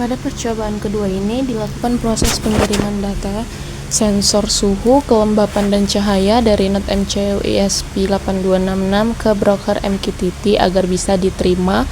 Pada percobaan kedua ini dilakukan proses pengiriman data sensor suhu, kelembapan, dan cahaya dari NOT MCU ESP8266 ke broker MQTT agar bisa diterima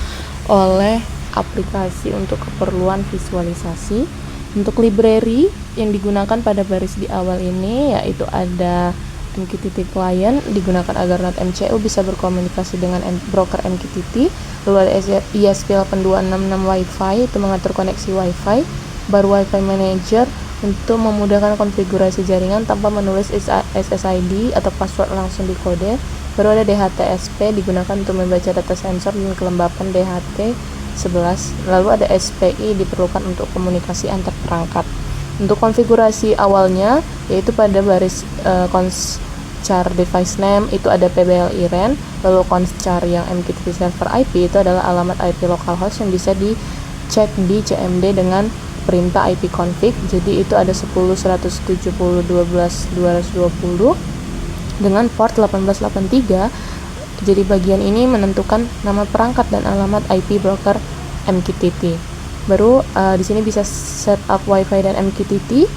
oleh aplikasi untuk keperluan visualisasi. Untuk library yang digunakan pada baris di awal ini yaitu ada MQTT client, digunakan agar NOT MCU bisa berkomunikasi dengan broker MQTT. Lalu ada ESP8266 Wi-Fi, itu mengatur koneksi Wi-Fi. Baru Wi-Fi Manager untuk memudahkan konfigurasi jaringan tanpa menulis SSID atau password langsung di kode. Baru ada DHT-SP, digunakan untuk membaca data sensor dan kelembapan DHT11. Lalu ada SPI, diperlukan untuk komunikasi antar perangkat. Untuk konfigurasi awalnya yaitu pada baris conchar device name itu ada PBLI RAN, lalu conchar yang MQTT server IP itu adalah alamat IP localhost yang bisa dicek di CMD dengan perintah IP config. Jadi itu ada 10.170.12.220 dengan port 1883. Jadi bagian ini menentukan nama perangkat dan alamat IP broker MQTT. Baru di sini bisa setup Wi-Fi dan MQTT.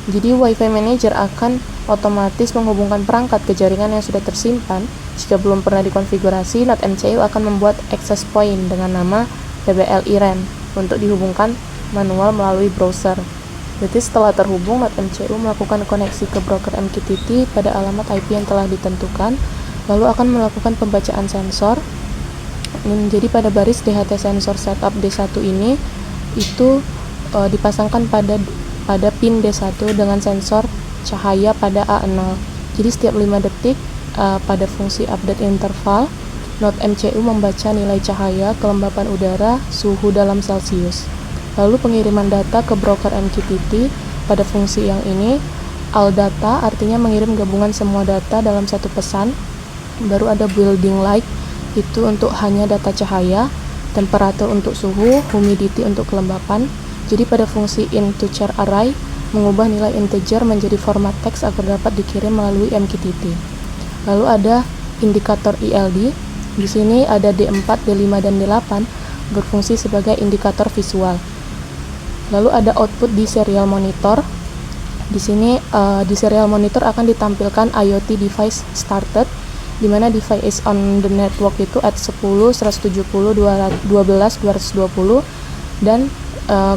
Jadi Wi-Fi Manager akan otomatis menghubungkan perangkat ke jaringan yang sudah tersimpan. Jika belum pernah dikonfigurasi, NOT MCU akan membuat access point dengan nama PBLI RAN untuk dihubungkan manual melalui browser. Jadi setelah terhubung, NOT MCU melakukan koneksi ke broker MQTT pada alamat IP yang telah ditentukan, lalu akan melakukan pembacaan sensor. Jadi pada baris DHT sensor setup D1 ini itu dipasangkan pada pin D1 dengan sensor cahaya pada A0. Jadi setiap 5 detik pada fungsi update interval, NOT MCU membaca nilai cahaya, kelembapan udara, suhu dalam Celcius. Lalu pengiriman data ke broker MQTT pada fungsi yang ini, all data artinya mengirim gabungan semua data dalam satu pesan. Baru ada building light, itu untuk hanya data cahaya, temperatur untuk suhu, humidity untuk kelembapan. Jadi pada fungsi in-to-char array mengubah nilai integer menjadi format teks agar dapat dikirim melalui MQTT. Lalu ada indikator ILD. Di sini ada D4, D5, dan D8 berfungsi sebagai indikator visual. Lalu ada output di serial monitor. Di sini di serial monitor akan ditampilkan IoT device started, di mana device is on the network itu at 10, 170, 12, 220 dan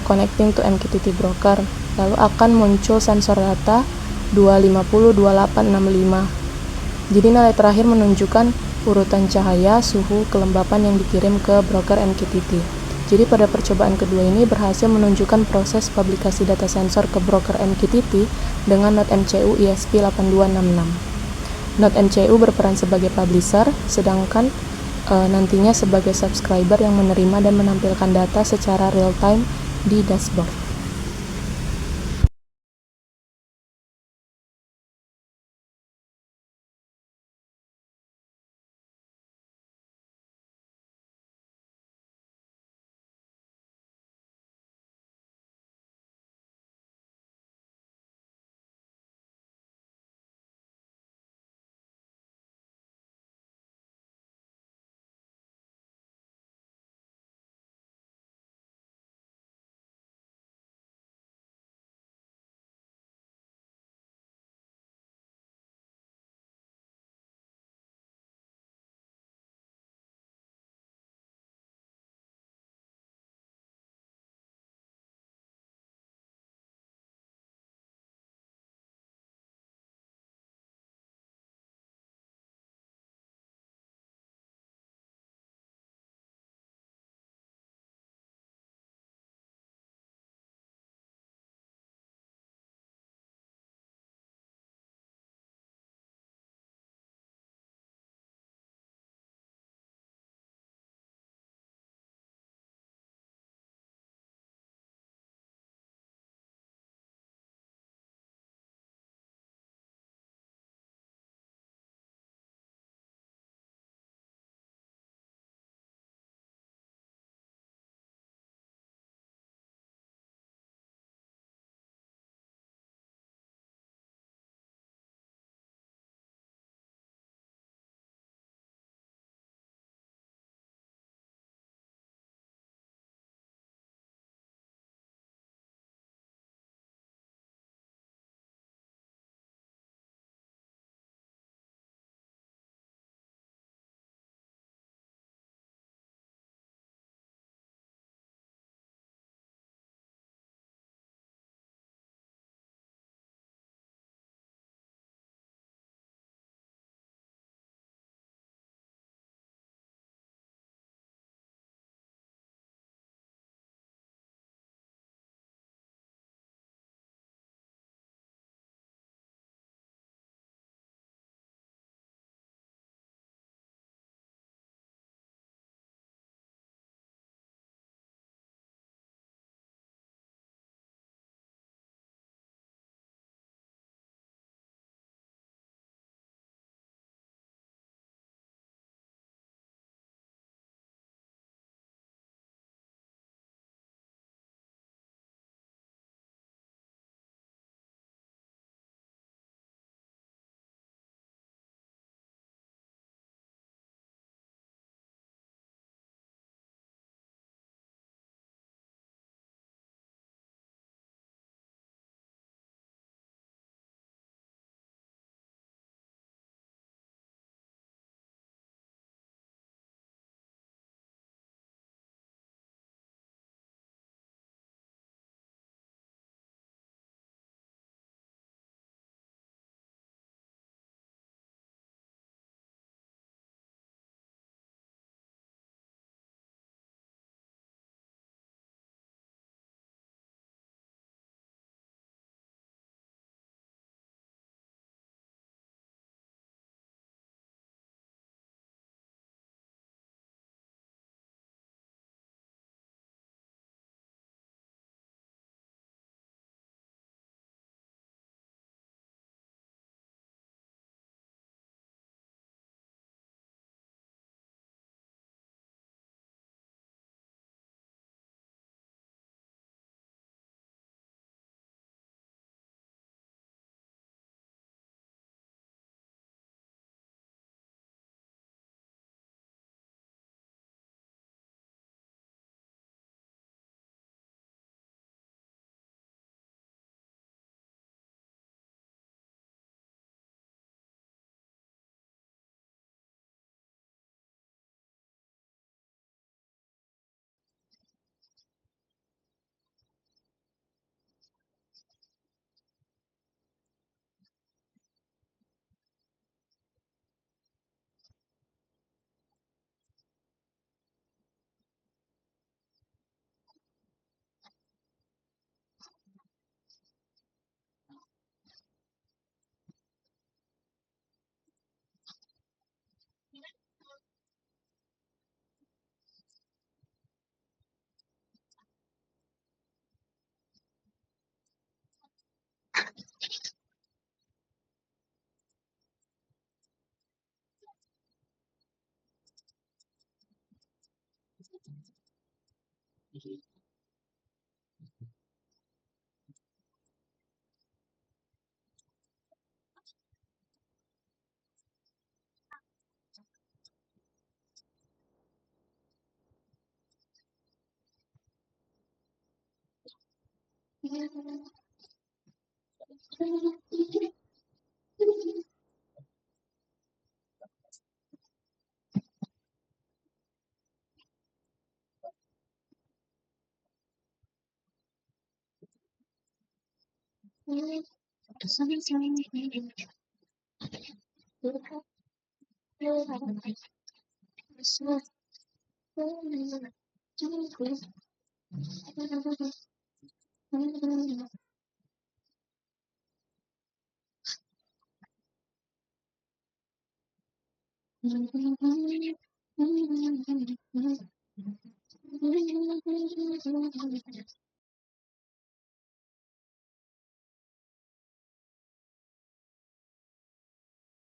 connecting to MQTT broker. Lalu akan muncul sensor data 250, 28, 65. Jadi nilai terakhir menunjukkan urutan cahaya, suhu, kelembapan yang dikirim ke broker MQTT. Jadi pada percobaan kedua ini berhasil menunjukkan proses publikasi data sensor ke broker MQTT dengan NOT MCU ESP8266. NOT MCU berperan sebagai publisher, sedangkan nantinya sebagai subscriber yang menerima dan menampilkan data secara real-time di dashboard.